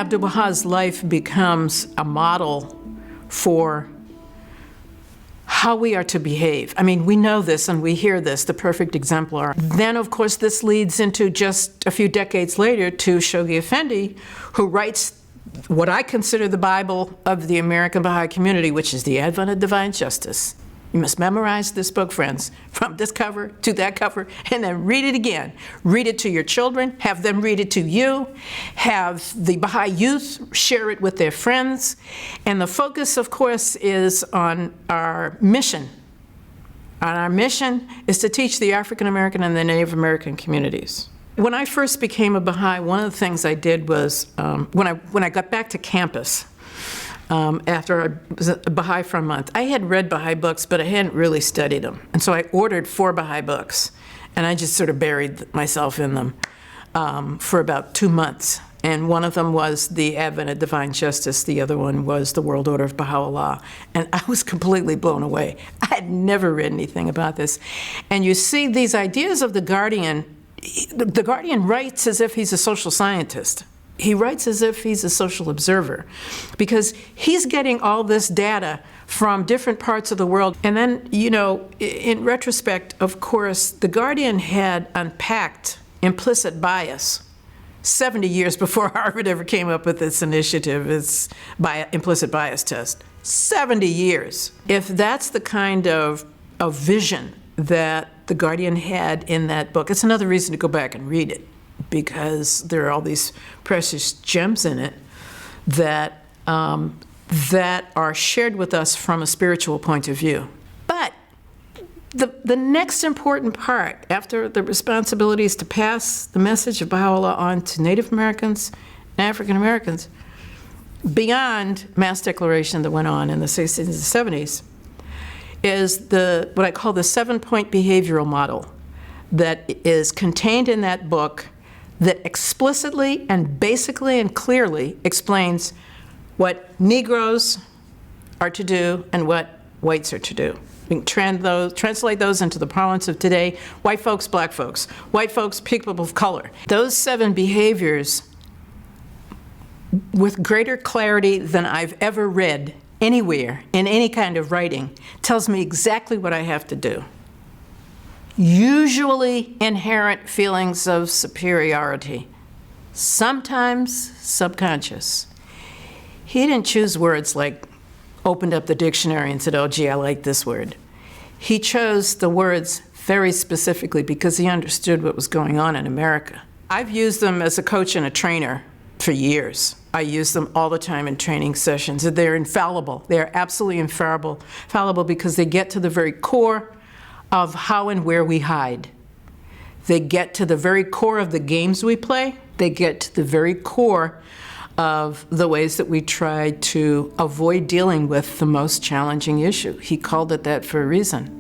Abdu'l-Baha's life becomes a model for how we are to behave. I mean, we know this and we hear this, the perfect exemplar. Then, of course, this leads into just a few decades later to Shoghi Effendi, who writes what I consider the Bible of the American Baha'i community, which is The Advent of Divine Justice. You must memorize this book, friends, from this cover to that cover, and then read it again. Read it to your children, have them read it to you, have the Baha'i youth share it with their friends, and the focus, of course, is on our mission. And our mission is to teach the African American and the Native American communities. When I first became a Baha'i, one of the things I did was, when I got back to campus, after I was a Baha'i for a month, I had read Baha'i books, but I hadn't really studied them. And so I ordered 4 Baha'i books, and I just sort of buried myself in them for about 2 months. And one of them was The Advent of Divine Justice. The other one was The World Order of Baha'u'llah. And I was completely blown away. I had never read anything about this. And you see these ideas of the Guardian writes as if he's a social scientist. He writes as if he's a social observer, because he's getting all this data from different parts of the world. And then, you know, in retrospect, of course, The Guardian had unpacked implicit bias 70 years before Harvard ever came up with this initiative, its implicit bias test. 70 years. If that's the kind of vision that The Guardian had in that book, it's another reason to go back and read it, because there are all these precious gems in it that, that are shared with us from a spiritual point of view. But the next important part, after the responsibility is to pass the message of Baha'u'llah on to Native Americans and African Americans, beyond mass declaration that went on in the 60s and 70s, is what I call the 7-point behavioral model that is contained in that book, that explicitly and basically and clearly explains what Negroes are to do and what whites are to do. We can translate those into the parlance of today: white folks, black folks, white folks, people of color. Those 7 behaviors, with greater clarity than I've ever read anywhere in any kind of writing, tells me exactly what I have to do. Usually inherent feelings of superiority, sometimes subconscious. He didn't choose words like opened up the dictionary and said, oh gee, I like this word. He chose the words very specifically because he understood what was going on in America. I've used them as a coach and a trainer for years. I use them all the time in training sessions. They're infallible. They're absolutely infallible because they get to the very core of how and where we hide. They get to the very core of the games we play. They get to the very core of the ways that we try to avoid dealing with the most challenging issue. He called it that for a reason.